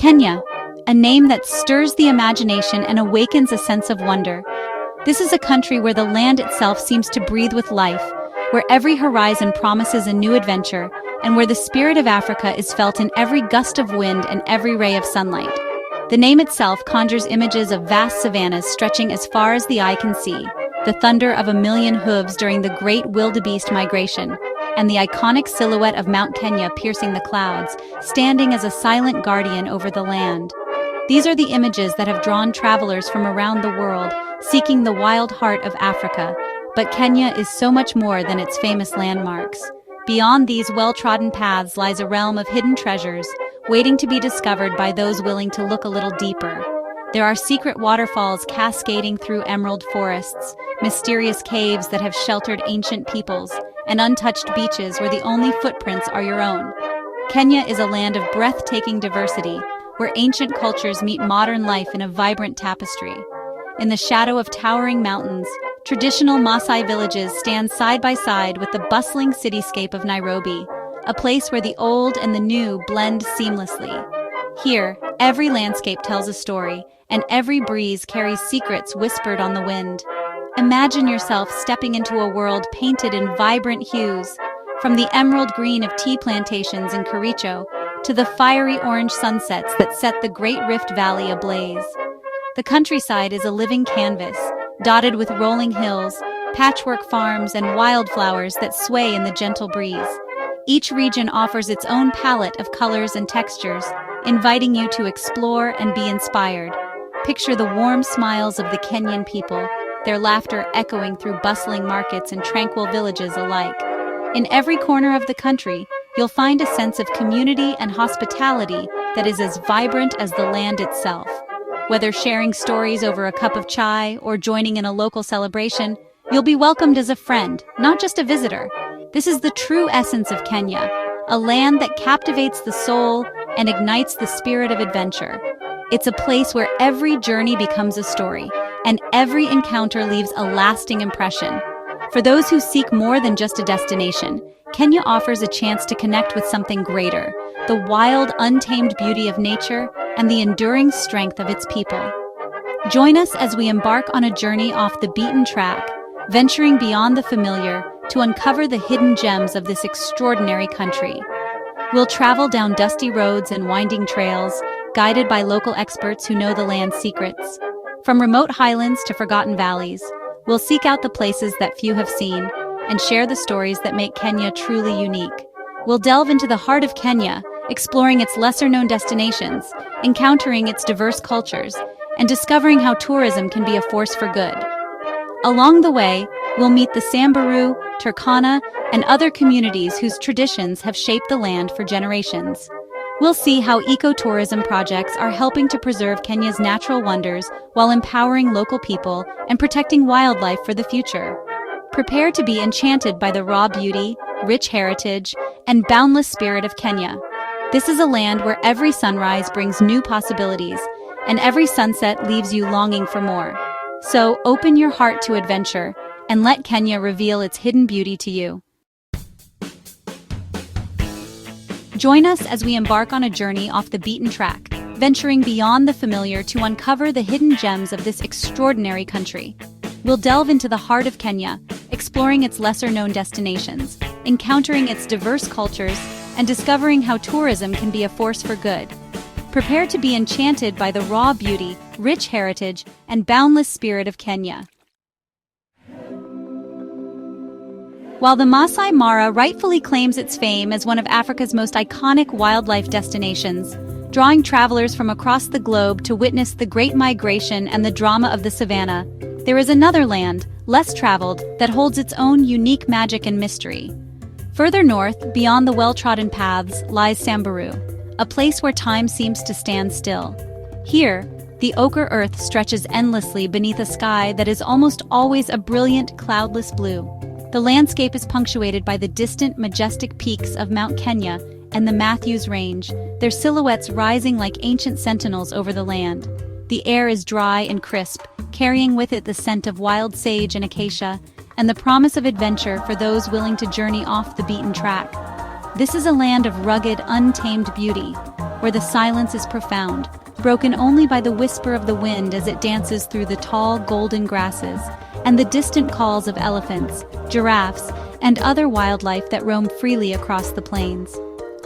Kenya, a name that stirs the imagination and awakens a sense of wonder. This is a country where the land itself seems to breathe with life, where every horizon promises a new adventure, and where the spirit of Africa is felt in every gust of wind and every ray of sunlight. The name itself conjures images of vast savannas stretching as far as the eye can see, the thunder of a million hooves during the great wildebeest migration, and the iconic silhouette of Mount Kenya piercing the clouds, standing as a silent guardian over the land. These are the images that have drawn travelers from around the world, seeking the wild heart of Africa. But Kenya is so much more than its famous landmarks. Beyond these well-trodden paths lies a realm of hidden treasures, waiting to be discovered by those willing to look a little deeper. There are secret waterfalls cascading through emerald forests, mysterious caves that have sheltered ancient peoples, and untouched beaches where the only footprints are your own. Kenya is a land of breathtaking diversity, where ancient cultures meet modern life in a vibrant tapestry. In the shadow of towering mountains, traditional Maasai villages stand side by side with the bustling cityscape of Nairobi, a place where the old and the new blend seamlessly. Here, every landscape tells a story, and every breeze carries secrets whispered on the wind. Imagine yourself stepping into a world painted in vibrant hues, from the emerald green of tea plantations in Kericho to the fiery orange sunsets that set the Great Rift Valley ablaze. The countryside is a living canvas, dotted with rolling hills, patchwork farms, and wildflowers that sway in the gentle breeze. Each region offers its own palette of colors and textures, inviting you to explore and be inspired. Picture the warm smiles of the Kenyan people, their laughter echoing through bustling markets and tranquil villages alike. In every corner of the country, you'll find a sense of community and hospitality that is as vibrant as the land itself. Whether sharing stories over a cup of chai or joining in a local celebration, you'll be welcomed as a friend, not just a visitor. This is the true essence of Kenya, a land that captivates the soul and ignites the spirit of adventure. It's a place where every journey becomes a story, and every encounter leaves a lasting impression. For those who seek more than just a destination, Kenya offers a chance to connect with something greater, the wild, untamed beauty of nature and the enduring strength of its people. Join us as we embark on a journey off the beaten track, venturing beyond the familiar to uncover the hidden gems of this extraordinary country. We'll travel down dusty roads and winding trails, guided by local experts who know the land's secrets. From remote highlands to forgotten valleys, we'll seek out the places that few have seen and share the stories that make Kenya truly unique. We'll delve into the heart of Kenya, exploring its lesser-known destinations, encountering its diverse cultures, and discovering how tourism can be a force for good. Along the way, we'll meet the Samburu, Turkana, and other communities whose traditions have shaped the land for generations. We'll see how ecotourism projects are helping to preserve Kenya's natural wonders while empowering local people and protecting wildlife for the future. Prepare to be enchanted by the raw beauty, rich heritage, and boundless spirit of Kenya. This is a land where every sunrise brings new possibilities, and every sunset leaves you longing for more. So open your heart to adventure, and let Kenya reveal its hidden beauty to you. Join us as we embark on a journey off the beaten track, venturing beyond the familiar to uncover the hidden gems of this extraordinary country. We'll delve into the heart of Kenya, exploring its lesser-known destinations, encountering its diverse cultures, and discovering how tourism can be a force for good. Prepare to be enchanted by the raw beauty, rich heritage, and boundless spirit of Kenya. While the Masai Mara rightfully claims its fame as one of Africa's most iconic wildlife destinations, drawing travelers from across the globe to witness the Great Migration and the drama of the savannah, there is another land, less traveled, that holds its own unique magic and mystery. Further north, beyond the well-trodden paths, lies Samburu, a place where time seems to stand still. Here, the ochre earth stretches endlessly beneath a sky that is almost always a brilliant, cloudless blue. The landscape is punctuated by the distant, majestic peaks of Mount Kenya and the Matthews Range, their silhouettes rising like ancient sentinels over the land. The air is dry and crisp, carrying with it the scent of wild sage and acacia, and the promise of adventure for those willing to journey off the beaten track. This is a land of rugged, untamed beauty, where the silence is profound, broken only by the whisper of the wind as it dances through the tall, golden grasses, and the distant calls of elephants, giraffes, and other wildlife that roam freely across the plains.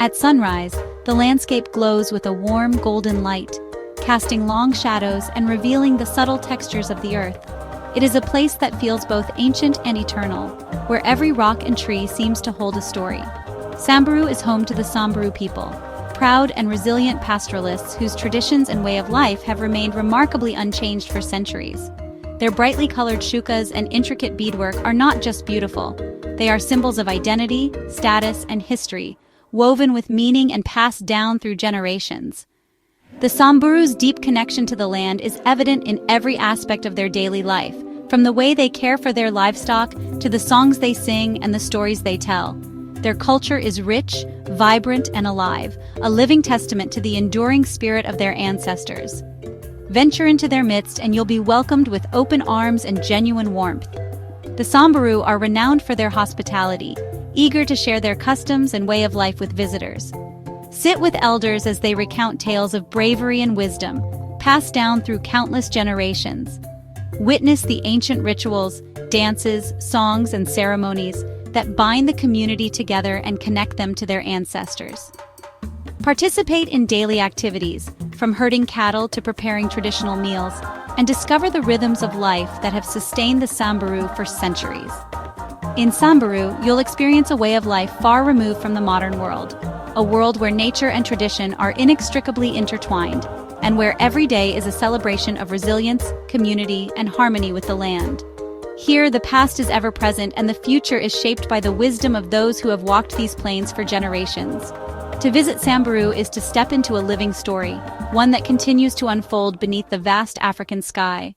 At sunrise, the landscape glows with a warm, golden light, casting long shadows and revealing the subtle textures of the earth. It is a place that feels both ancient and eternal, where every rock and tree seems to hold a story. Samburu is home to the Samburu people, proud and resilient pastoralists whose traditions and way of life have remained remarkably unchanged for centuries. Their brightly colored shukas and intricate beadwork are not just beautiful, they are symbols of identity, status, and history, woven with meaning and passed down through generations. The Samburu's deep connection to the land is evident in every aspect of their daily life, from the way they care for their livestock to the songs they sing and the stories they tell. Their culture is rich, vibrant, and alive, a living testament to the enduring spirit of their ancestors. Venture into their midst and you'll be welcomed with open arms and genuine warmth. The Samburu are renowned for their hospitality, eager to share their customs and way of life with visitors. Sit with elders as they recount tales of bravery and wisdom, passed down through countless generations. Witness the ancient rituals, dances, songs, and ceremonies that bind the community together and connect them to their ancestors. Participate in daily activities, from herding cattle to preparing traditional meals, and discover the rhythms of life that have sustained the Samburu for centuries. In Samburu, you'll experience a way of life far removed from the modern world, a world where nature and tradition are inextricably intertwined, and where every day is a celebration of resilience, community, and harmony with the land. Here, the past is ever present and the future is shaped by the wisdom of those who have walked these plains for generations. To visit Samburu is to step into a living story, one that continues to unfold beneath the vast African sky.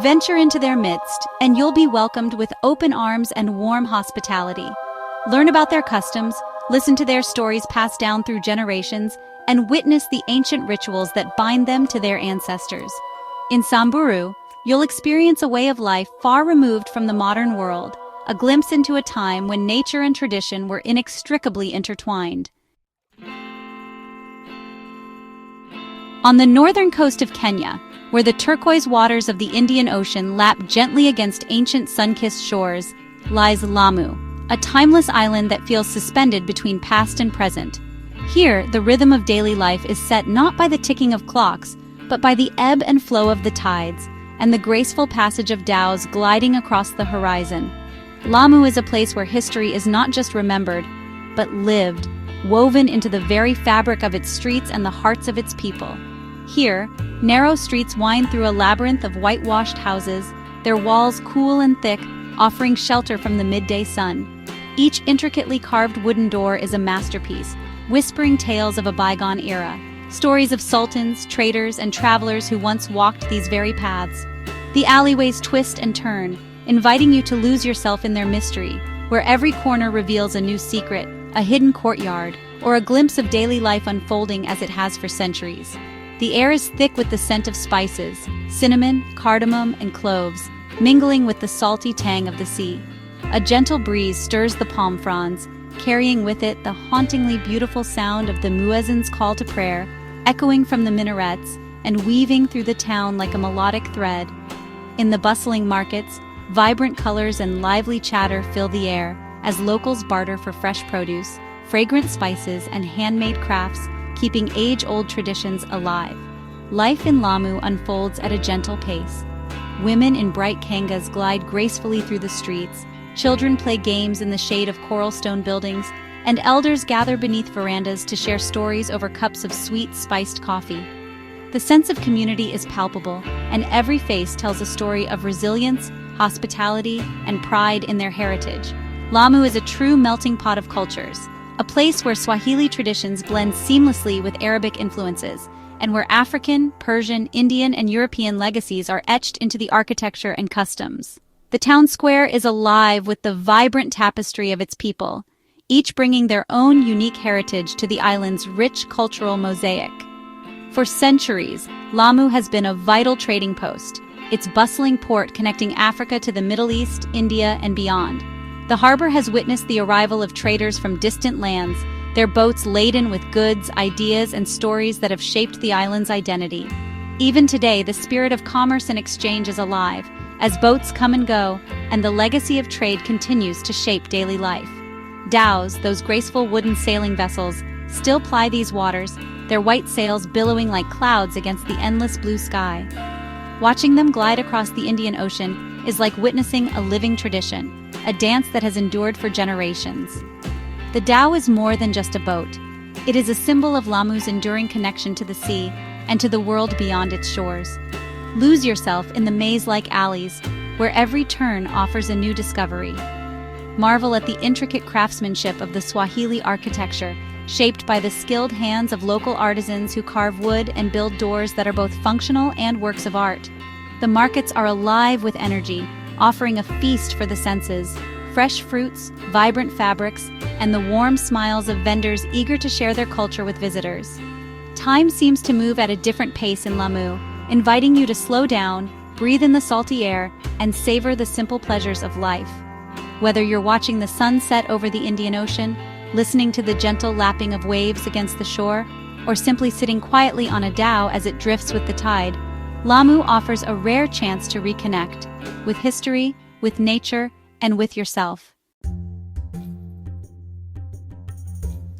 Venture into their midst, and you'll be welcomed with open arms and warm hospitality. Learn about their customs, listen to their stories passed down through generations, and witness the ancient rituals that bind them to their ancestors. In Samburu, you'll experience a way of life far removed from the modern world, a glimpse into a time when nature and tradition were inextricably intertwined. On the northern coast of Kenya, where the turquoise waters of the Indian Ocean lap gently against ancient sun-kissed shores, lies Lamu, a timeless island that feels suspended between past and present. Here, the rhythm of daily life is set not by the ticking of clocks, but by the ebb and flow of the tides, and the graceful passage of dhows gliding across the horizon. Lamu is a place where history is not just remembered, but lived, woven into the very fabric of its streets and the hearts of its people. Here, narrow streets wind through a labyrinth of whitewashed houses, their walls cool and thick, offering shelter from the midday sun. Each intricately carved wooden door is a masterpiece, whispering tales of a bygone era, stories of sultans, traders, and travelers who once walked these very paths. The alleyways twist and turn, inviting you to lose yourself in their mystery, where every corner reveals a new secret, a hidden courtyard, or a glimpse of daily life unfolding as it has for centuries. The air is thick with the scent of spices, cinnamon, cardamom, and cloves, mingling with the salty tang of the sea. A gentle breeze stirs the palm fronds, carrying with it the hauntingly beautiful sound of the muezzin's call to prayer, echoing from the minarets and weaving through the town like a melodic thread. In the bustling markets, vibrant colors and lively chatter fill the air as locals barter for fresh produce, fragrant spices, and handmade crafts, keeping age-old traditions alive. Life in Lamu unfolds at a gentle pace. Women in bright kangas glide gracefully through the streets, children play games in the shade of coral stone buildings, and elders gather beneath verandas to share stories over cups of sweet, spiced coffee. The sense of community is palpable, and every face tells a story of resilience, hospitality, and pride in their heritage. Lamu is a true melting pot of cultures, a place where Swahili traditions blend seamlessly with Arabic influences, and where African, Persian, Indian, and European legacies are etched into the architecture and customs. The town square is alive with the vibrant tapestry of its people, each bringing their own unique heritage to the island's rich cultural mosaic. For centuries, Lamu has been a vital trading post, its bustling port connecting Africa to the Middle East, India, and beyond. The harbor has witnessed the arrival of traders from distant lands, their boats laden with goods, ideas, and stories that have shaped the island's identity. Even today, the spirit of commerce and exchange is alive, as boats come and go, and the legacy of trade continues to shape daily life. Dhows, those graceful wooden sailing vessels, still ply these waters, their white sails billowing like clouds against the endless blue sky. Watching them glide across the Indian Ocean is like witnessing a living tradition, a dance that has endured for generations. The dhow is more than just a boat. It is a symbol of Lamu's enduring connection to the sea and to the world beyond its shores. Lose yourself in the maze-like alleys, where every turn offers a new discovery. Marvel at the intricate craftsmanship of the Swahili architecture, shaped by the skilled hands of local artisans who carve wood and build doors that are both functional and works of art. The markets are alive with energy, offering a feast for the senses, fresh fruits, vibrant fabrics, and the warm smiles of vendors eager to share their culture with visitors. Time seems to move at a different pace in Lamu, inviting you to slow down, breathe in the salty air, and savor the simple pleasures of life. Whether you're watching the sun set over the Indian Ocean, listening to the gentle lapping of waves against the shore, or simply sitting quietly on a dhow as it drifts with the tide, Lamu offers a rare chance to reconnect with history, with nature, and with yourself.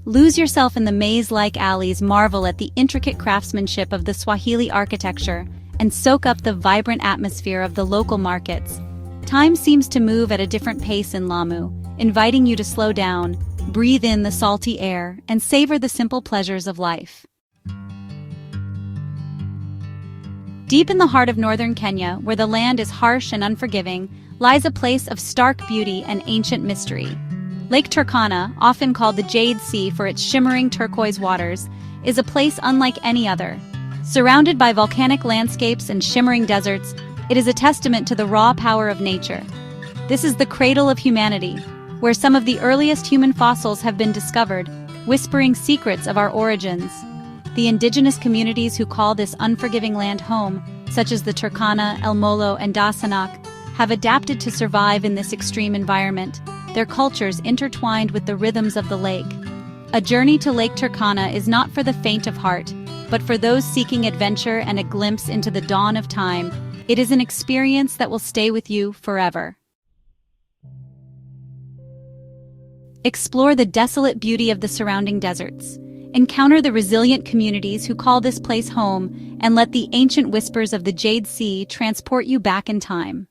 Lose yourself in the maze-like alleys, marvel at the intricate craftsmanship of the Swahili architecture, and soak up the vibrant atmosphere of the local markets. Time seems to move at a different pace in Lamu, inviting you to slow down, breathe in the salty air, and savor the simple pleasures of life. Deep in the heart of northern Kenya, where the land is harsh and unforgiving, lies a place of stark beauty and ancient mystery. Lake Turkana, often called the Jade Sea for its shimmering turquoise waters, is a place unlike any other. Surrounded by volcanic landscapes and shimmering deserts, it is a testament to the raw power of nature. This is the cradle of humanity, where some of the earliest human fossils have been discovered, whispering secrets of our origins. The indigenous communities who call this unforgiving land home, such as the Turkana, El Molo, and Dasanak, have adapted to survive in this extreme environment, their cultures intertwined with the rhythms of the lake. A journey to Lake Turkana is not for the faint of heart, but for those seeking adventure and a glimpse into the dawn of time. It is an experience that will stay with you forever. Explore the desolate beauty of the surrounding deserts. Encounter the resilient communities who call this place home, and let the ancient whispers of the Jade Sea transport you back in time.